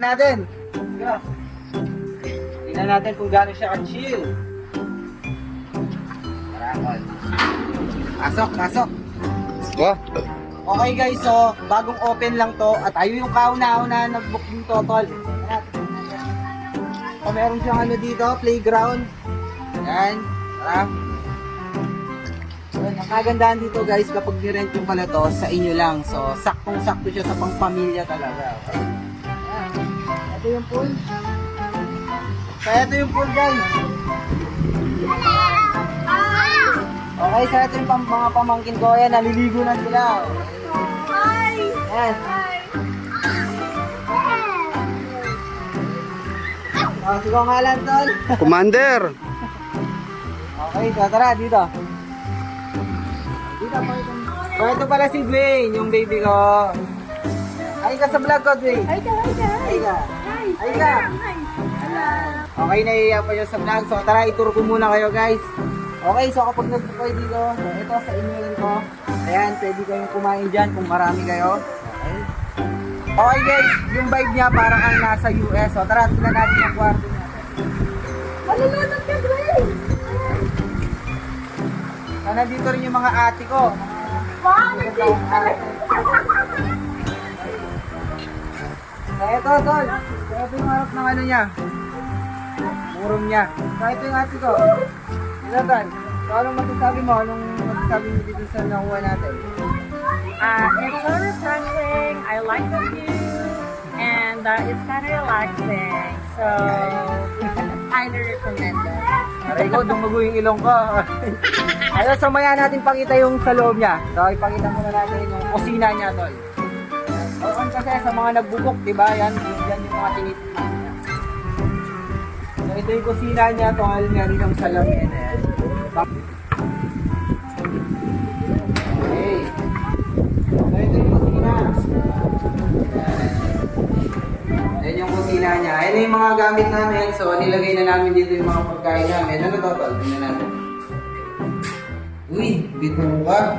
Natin. Sige. Tingnan natin kung gaano siya ka-chill. Maramol. Pasok. Wah, Okay guys, so bagong open lang to at tayo yung kauna-una nag-book yung totol. So meron siyang ano dito, playground. Ayan, tara. So ang kagandahan dito guys, kapag nirent yung pala to, sa inyo lang. So saktong-sakto siya sa pang-pamilya talaga. Ayan. Ito yung pool. Kaya ito yung pool guys. Okay, so ito yung mga pamangkin ko. Ayan, naliligo na sila. Ayan. Sige nga lang, tol. Commander! Okay, so tara, dito. So ito pala si Dwayne, yung baby ko. Ay ka sa vlog ko, Dwayne. Ay ka. Okay, naiiya pa siya sa vlog. So tara, ituro ko muna kayo guys. Okay, so kapag nagpupoy dito, so ito sa inyo rin ko. Ayan, pwede kayong kumain dyan kung marami kayo. Okay. Okay guys, yung vibe niya parang ang nasa US. So tara, tingnan natin yung kwarto niya. Malulunod ka, Dwayne! So nandito rin yung mga ate ko. So ito, tol. So ito yung harap ng ano niya. Murong niya. So ito yung ate ko. Ito, tol. So anong masasabi mo? Anong masasabi mo dito sa nakuha natin? It's so refreshing. I like the view, and it's kind of relaxing. So, highly recommended. Aray ko, dumugo yung ilong ko. Ayun, so maya natin pakita yung sa loob niya. So ipakita muna natin yung kusina niya, tol. Oo, kasi sa mga nagbubok, di ba? Yan yung mga tinitignan niya. So ito yung kusina niya, tol. Meron yung salamin. Okay. So ito yung kusina. Ayan yung kusina niya. Ayan yung mga gamit namin. So nilagay na namin dito yung mga pagkain namin. Ano to, tol? Tingnan natin. Uy, bito ka.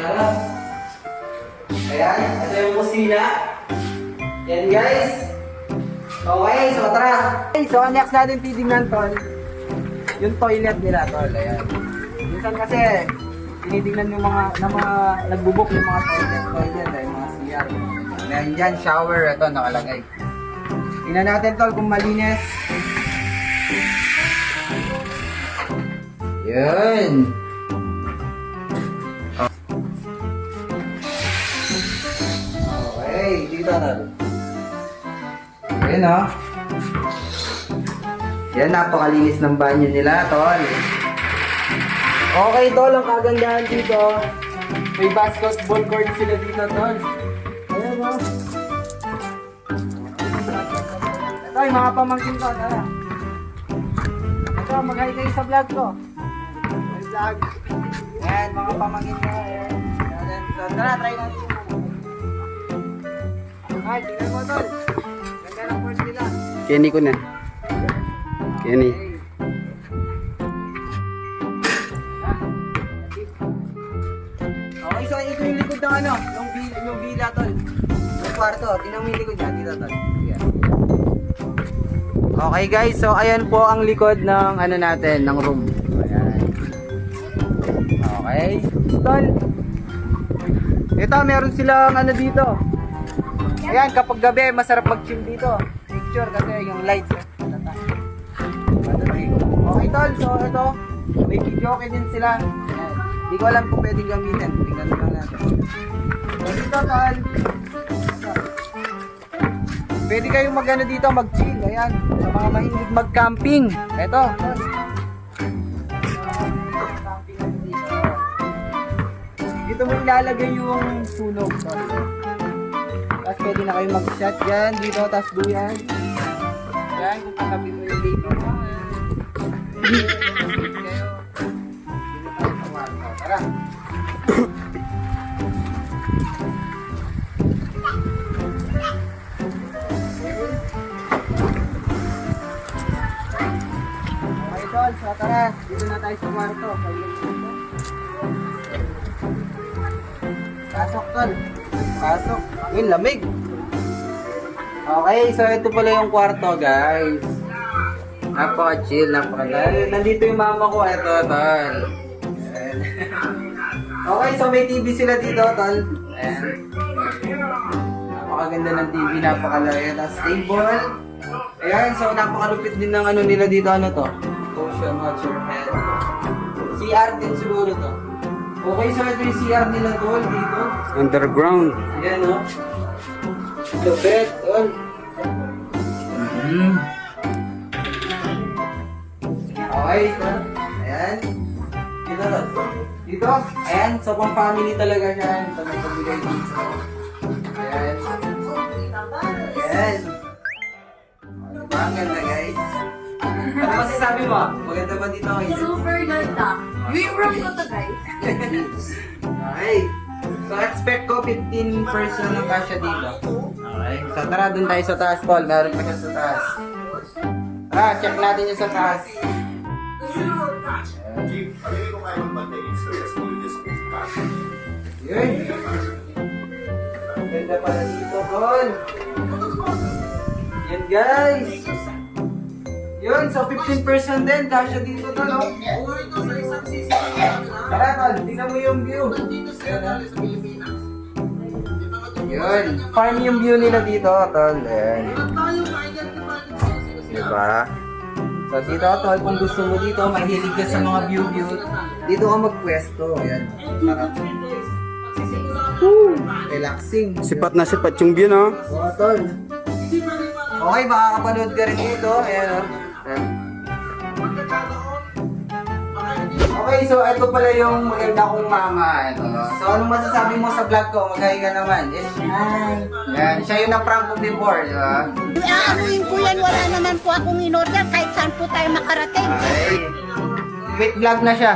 Tara. Ayan, ito yung kusina. Yan guys. Okay, so tara. Okay, so next natin titignan, tol. Yung toilet nila, tol. Ayan. Minsan kasi, tinitignan yung mga nagbubok yung mga toilet, yung mga CR. Ayan dyan, shower. Ito, nakalagay. Tingnan natin, tol, kung malinis. Yun. Okay, dito na. Ayan o. Yan, napakalinis ng banyo nila, tol. Okay, tol, ang kagandahan dito. May basketball court sila dito, tol. Ayan o. Ito, yung mga pamangkin ko, tara. Ito, mag-hi kayo sa vlog ko. May vlog. Ayan, mga pamangkin ko. Ayan. So, tara, try natin. Ay, tingnan mo, tol. Ganda ng court nila. Kenny ko na. Kenny. Okay, so ito yung likod ng ano, yung villa, tol. Yung kwarto, tingnan mo yung likod niya, dito, tol. Yan. Okay guys, so ayan po ang likod ng ano natin, ng room. Ayan. Okay. Tol. Ito, meron silang ano dito. Ayan, kapag gabi, masarap mag-chill dito. Picture kasi yung lights. Okay, tol. So, ito. May video okay din sila. Ayan. Hindi ko alam kung pwedeng gamitin. Tingnan naman natin. So, dito, tol. Pwede kayong mag-ano dito, mag-chill. Ayan. Sa mga mahilig mag-camping. Ito, tol. Dito mo ilalagay yung sunog, tol. Tapos pwede na kayo mag-shot dyan, dito, tapos duyan. Yan, kung katabi mo yung baby mo. Kayo. Dito tayo sa kwarto. Tara. Okay, tol. So, tara. Dito na tayo sa kwarto. Pasok, tol. Pasok. Ayun, lamig. Okay, so ito pala yung kwarto, guys. Napaka-chill, nandito yung mama ko, ito, tol. Ayan. Okay, so may TV sila dito, tol. Ayan. Napakaganda ng TV, napakalaki. Tapos table. Ayan, so napakalupit din ng ano nila dito, ano to? Ocean, watch your head. CR din siguro to. Okay, so ito yung CR nila, tol, dito. Underground. Ayan, no? Lupit, tol. Okay, so, ayan. Dito, dito, ayan, so pang family talaga siya. Ito may pagbigay dito. Ayan. Ayan. Diba, ang ganda, guys? Ano masasabi mo? Maganda ba dito, guys? Super ganda. Yung room ko to, guys. Okay. So, expect ko 15 person ang kasya dito. Okay. So, tara, dun tayo sa taas, Paul. Meron pa siya sa taas. Tara, check natin yung sa taas. Yun. Ganda pala dito, Paul. Yan, guys. Yun, so 15 person din. Kasya dito to, no? Tara, Tol. Tingnan mo yung view. Yun. Farm yung view nila dito, Tol. Ayan. Diba? So dito, Tol, kung gusto mo dito, mahilig ka sa mga view-view, dito ka magpwesto. Ayan. Sarap. Relaxing. Sipat na sipat yung view, no? Oo, Tol. Okay, makakapanood ka rin dito. Ayan, o. Ayan. Okay, so ito pala yung maganda kong mama. Ito. So anong masasabi mo sa vlog ko? Magaling ka naman. Yes, yan. Siya yung na-prank ko before, di ba? Aanuin ko yan, wala naman po akong in-order kahit saan po tayo makarating. Okay. Wait vlog na siya.